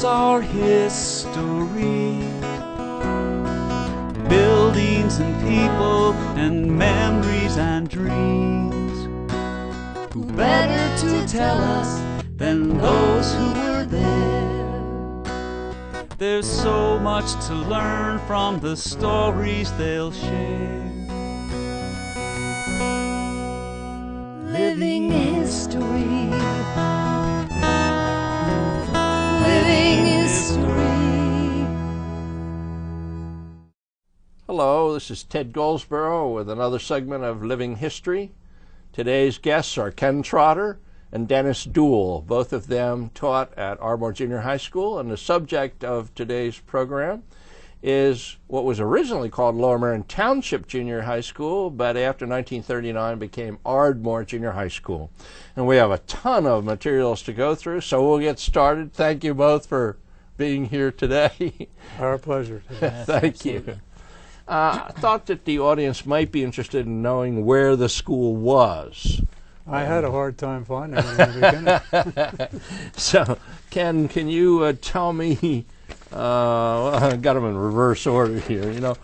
is our history. Buildings and people and memories and dreams. Who better to tell us than those who were there? There's so much to learn from the stories they'll share. Living history. Living history. Hello, this is Ted Goldsboro with another segment of Living History. Today's guests are Ken Trotter and Dennis Dool. Both of them taught at Ardmore Junior High School, and the subject of today's program is what was originally called Lower Merion Township Junior High School, but after 1939 became Ardmore Junior High School. And we have a ton of materials to go through, so we'll get started. Thank you both for being here today. Our pleasure. Thank you. I thought that the audience might be interested in knowing where the school was. I had a hard time finding it in the beginning. So, Ken, can you tell me, I got them in reverse order here,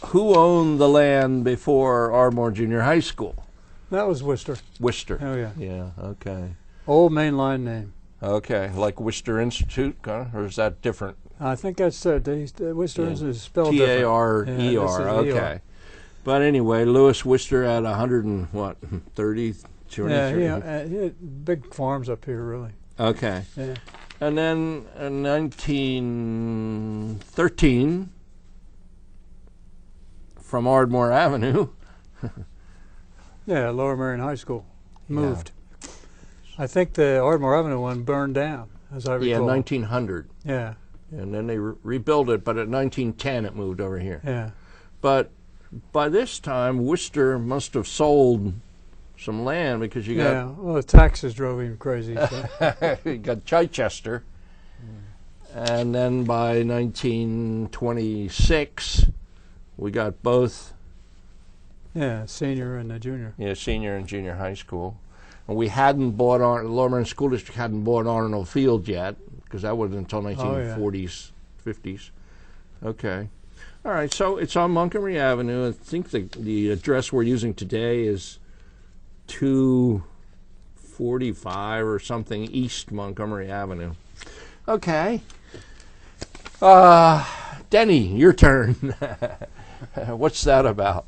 who owned the land before Ardmore Junior High School? That was Worcester. Worcester. Oh, yeah. Yeah, okay. Old mainline name. Okay, like Worcester Institute, or is that different? I think that's the Worcester Institute is spelled different. T-A-R-E-R, okay. But anyway, Lewis Worcester had 130, 230? Yeah, he had big farms up here, really. Okay. Yeah. And then in 1913, from Ardmore Avenue. Yeah, Lower Merion High School moved. Yeah. I think the Ardmore Avenue one burned down, as I recall. Yeah, 1900. Yeah. And then they rebuilt it, but at 1910 it moved over here. Yeah. But by this time, Worcester must have sold some land because you got... Yeah, well, the taxes drove him crazy. So. You got Chichester. And then by 1926, we got both... Yeah, senior and junior. Yeah, senior and junior high school. And we hadn't bought the Lower Merion School District hadn't bought Arnold Field yet, because that wasn't until 1940s, 50s. Okay. All right, so it's on Montgomery Avenue. I think the address we're using today is 245 or something East Montgomery Avenue. Okay. Denny, your turn. What's that about?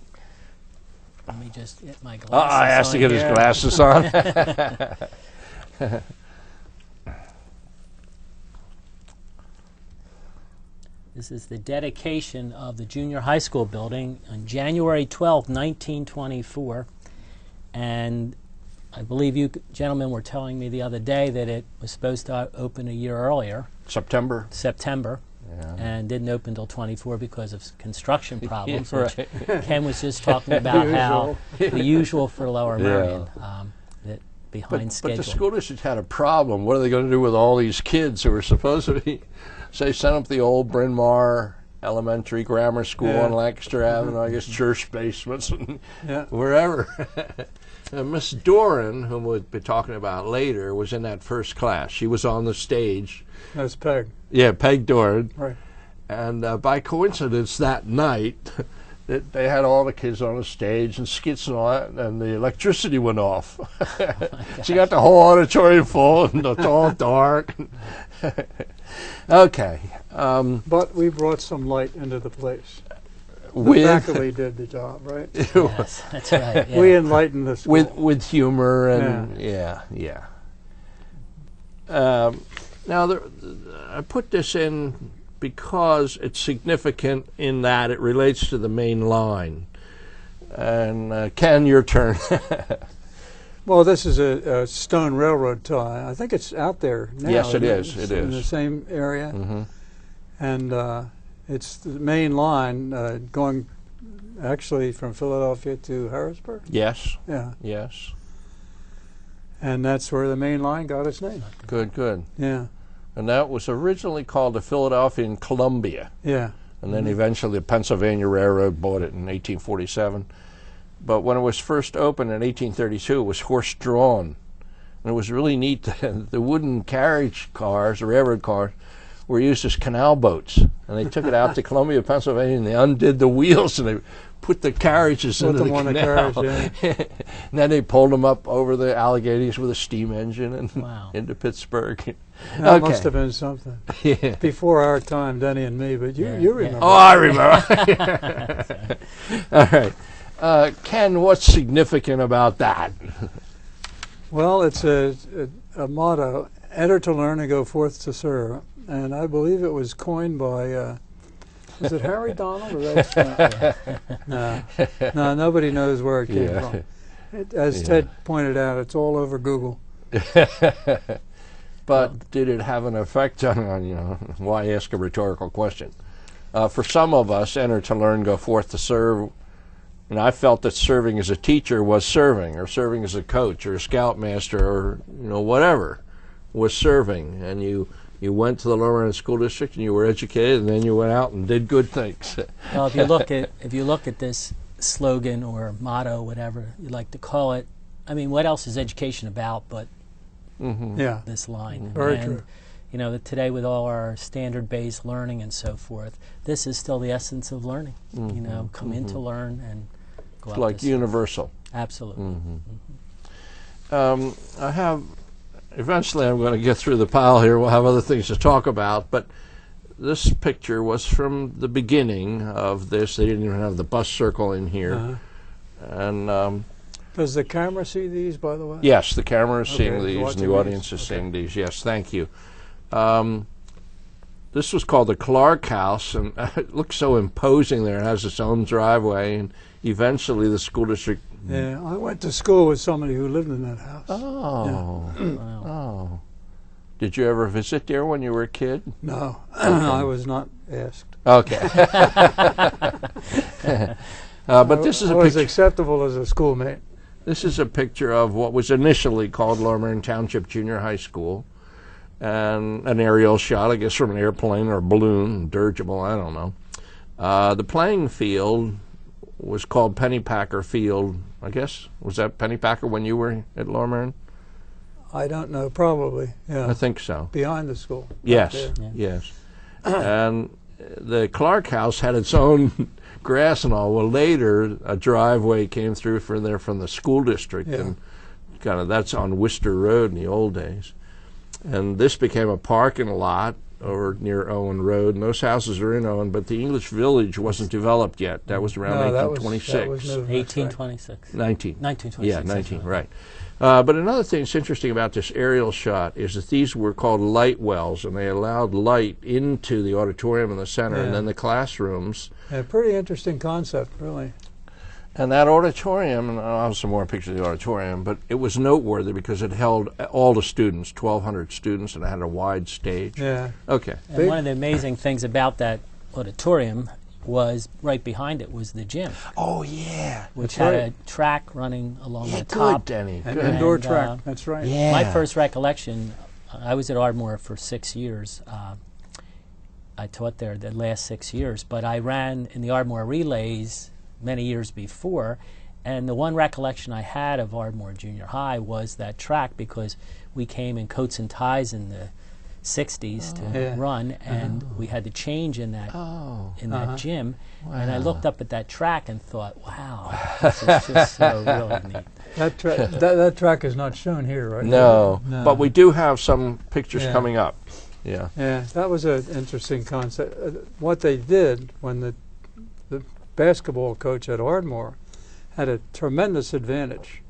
Let me just get my glasses I has to get his glasses on. This is the dedication of the junior high school building on January 12, 1924. And I believe you gentlemen were telling me the other day that it was supposed to open a year earlier. September. Yeah. And didn't open until 24 because of construction problems, yeah, which Ken was just talking about how the usual for Lower Merion, that behind schedule. But the school district had a problem. What are they going to do with all these kids who were supposed to be... So they sent up the old Bryn Mawr Elementary Grammar School on Lancaster Avenue, I guess church basements and wherever. Miss Doran, whom we'll be talking about later, was in that first class. She was on the stage. That's Peg. Yeah, Peg Doran. Right. And by coincidence that night, they had all the kids on the stage and skits and all that, and the electricity went off. She got the whole auditorium full, and it's all dark. Okay. But we brought some light into the place. The faculty did the job, right? Yes, that's right. Yeah. We enlightened the school. With humor and now I put this in because it's significant in that it relates to the main line. And Ken, your turn. Well, this is a stone railroad tie. I think it's out there now. Yes, it is. It is in the same area, and it's the main line going actually from Philadelphia to Harrisburg. Yes. Yeah. Yes. And that's where the main line got its name. Good. Good. Yeah. And that was originally called the Philadelphia and Columbia. Yeah. And then eventually the Pennsylvania Railroad bought it in 1847. But when it was first opened in 1832, it was horse-drawn. And it was really neat. The wooden carriage cars, the railroad cars, were used as canal boats, and they took it out to Columbia, Pennsylvania, and they undid the wheels and they put the carriages into the canal. Carriage, yeah. And then they pulled them up over the Alleghenies with a steam engine and Wow. into Pittsburgh. That must have been something. Yeah. Before our time, Denny and me, but you remember. Oh, I remember. All right. Ken, what's significant about that? Well, it's a motto, enter to learn and go forth to serve. And I believe it was coined by, was it Harry Donald? Or no, nobody knows where it came from. As Ted pointed out, it's all over Google. But did it have an effect on you know, why ask a rhetorical question? For some of us, enter to learn, go forth to serve. And I felt that serving as a teacher was serving, or serving as a coach, or a scoutmaster, or you know, whatever was serving. And you went to the Lower School District and you were educated, and then you went out and did good things. Well, if you look at this slogan or motto, whatever you like to call it, I mean, what else is education about but this line? Very true. You know, today with all our standard-based learning and so forth, this is still the essence of learning. You know, come in to learn and go out It's like to serve. universal. Absolutely. I have, eventually I'm going to get through the pile here. We'll have other things to talk about, but this picture was from the beginning of this. They didn't even have the bus circle in here. And Does the camera see these, by the way? yes, the camera is seeing Okay, these, and watching the audience these. is seeing these. Yes, thank you. This was called the Clark House, and it looks so imposing there. It has its own driveway, and eventually the school district... Yeah, I went to school with somebody who lived in that house. Oh, Wow. oh. Did you ever visit there when you were a kid? No, I was not asked. Okay. But this is I a was picture. acceptable as a schoolmate. This is a picture of what was initially called Merion Township Junior High School, and an aerial shot, I guess, from an airplane or a balloon, dirigible, I don't know. The playing field was called Pennypacker Field, I guess. Was that Pennypacker when you were at Merion? I don't know, probably. Yeah, I think so. behind the school. right Yes, there. yes. And the Clark House had its own grass and all. Well, later a driveway came through from there from the school district, Yeah. and kind of that's on Worcester Road in the old days. And this became a parking lot over near Owen Road, and those houses are in Owen, but the English Village wasn't developed yet. That was around No, that was 1826. new, that's right. 1826. 19. 1926. Yeah, 19, right. But another thing that's interesting about this aerial shot is that these were called light wells, and they allowed light into the auditorium in the center, and Yeah. then the classrooms. Yeah, pretty interesting concept, really. And that auditorium, and I'll have some more pictures of the auditorium, but it was noteworthy because it held all the students, 1,200 students, and it had a wide stage. Yeah. Okay. And one of the amazing things about that auditorium was right behind it was the gym, Oh, yeah. which That's had right. a track running along Yeah, the good, top. Denny. An Good. indoor And, track, that's right. Yeah. My first recollection, I was at Ardmore for 6 years. I taught there the last 6 years, but I ran in the Ardmore relays many years before, and the one recollection I had of Ardmore Junior High was that track, because we came in coats and ties in the 60s to Yeah. run, and we had to change in that Oh. that gym, and I Wow. looked up at that track and thought, wow, this is just so really neat. That track is not shown here, right? No, No. but we do have some pictures Yeah. coming up. Yeah. Yeah, that was an interesting concept. What they did when the basketball coach at Ardmore had a tremendous advantage,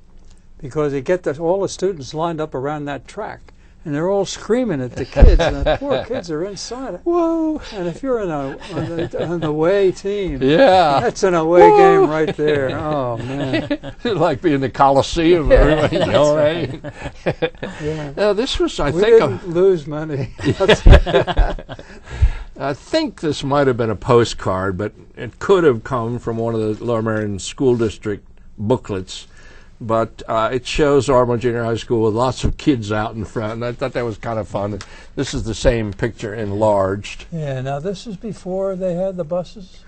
because he get all the students lined up around that track, and they're all screaming at the kids, and the poor kids are inside it. Whoa. And if you're on the away team, Yeah. that's an away game right there. Oh man, Like being in the Coliseum, everybody yelling. yeah. This was, I We think, didn't lose money. I think this might have been a postcard, but it could have come from one of the Lower Merion School District booklets. But it shows Ardmore Junior High School with lots of kids out in front, and I thought that was kind of fun. This is the same picture enlarged. Yeah. Now this is before they had the buses.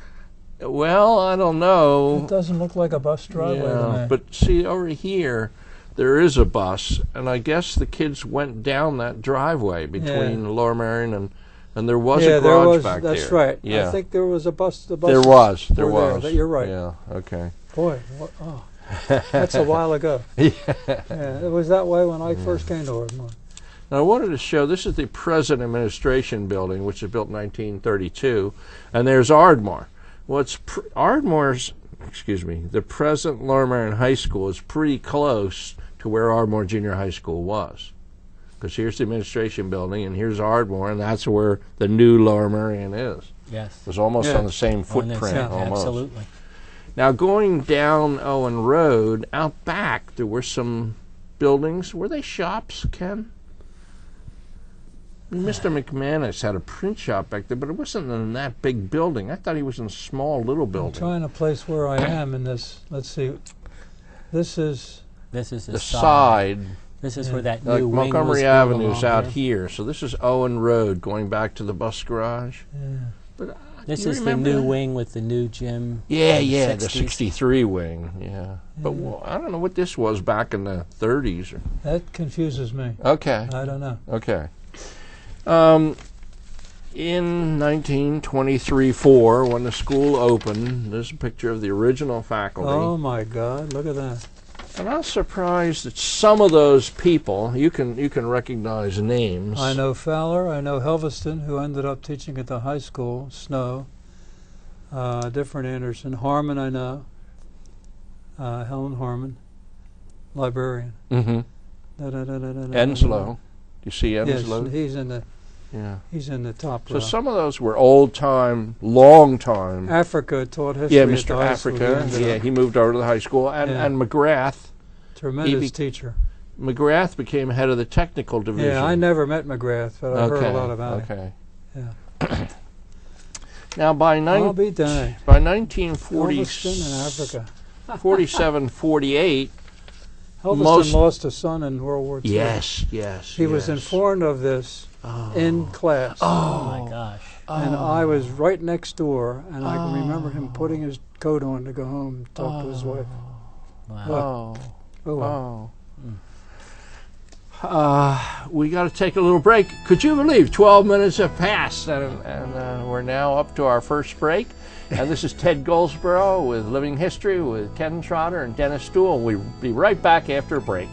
Well, I don't know. It doesn't look like a bus driveway to me. But see, over here, there is a bus, and I guess the kids went down that driveway between Lower Merion And there was yeah, a garage there back was. there. That's right. Yeah. I think there was a bus. The There buses was. were there. You're right. Yeah. Okay. Boy, oh, that's a while ago. Yeah. Yeah, it was that way when I first came to Ardmore. Now I wanted to show, this is the present administration building, which was built in 1932, and there's Ardmore. Well, Ardmore's, the present Merion High School is pretty close to where Ardmore Junior High School was. Because here's the administration building, and here's Ardmore, and that's where the new Lower Merion is. Yes. It was almost on the same footprint, almost. Absolutely. Now, going down Owen Road, out back, there were some buildings. Were they shops, Ken? Mr. McManus had a print shop back there, but it wasn't in that big building. I thought he was in a small little building. I'm trying to place where I am in this. Let's see. This is the side. This is where that Like new wing Montgomery was Avenue's out here. here. So this is Owen Road, going back to the bus garage. yeah. But This you is the remember new that? wing with the new gym. Yeah, in yeah, the 60s. 63 wing, yeah. But well, I don't know what this was back in the 30s. That confuses me. Okay, I don't know. okay. In 1923-4, when the school opened, there's a picture of the original faculty. Oh my God! Look at that. And I was surprised that some of those people, you can recognize names. I know Fowler. I know Helveston, who ended up teaching at the high school. Snow. Different Anderson. Harmon, I know. Helen Harmon, librarian. Mm-hmm. Enslow. Enslow. You see Enslow? Yes, he's in the. Yeah. He's in the top So row. some of those were old-time, long-time. Africa taught history. Yeah, at Mr. the high school. Africa. He ended Yeah, up he moved over to the high school. And, Yeah. and McGrath. tremendous teacher. McGrath became head of the technical division. Yeah, I never met McGrath, but I heard a lot about him. Okay. Yeah. Now, by I'll be dang. 1940, Helveston and Africa. 47, 48, Helveston most- lost a son in World War II. yes. He was informed of this in class. Oh my gosh. And I was right next door, and I can remember him putting his coat on to go home and talk to his wife. Wow. Oh. Oh, Oh. We got to take a little break. Could you believe 12 minutes have passed, and we're now up to our first break. And this is Ted Goldsboro with Living History with Kenneth Trotter and Dennis Dool. We'll be right back after a break.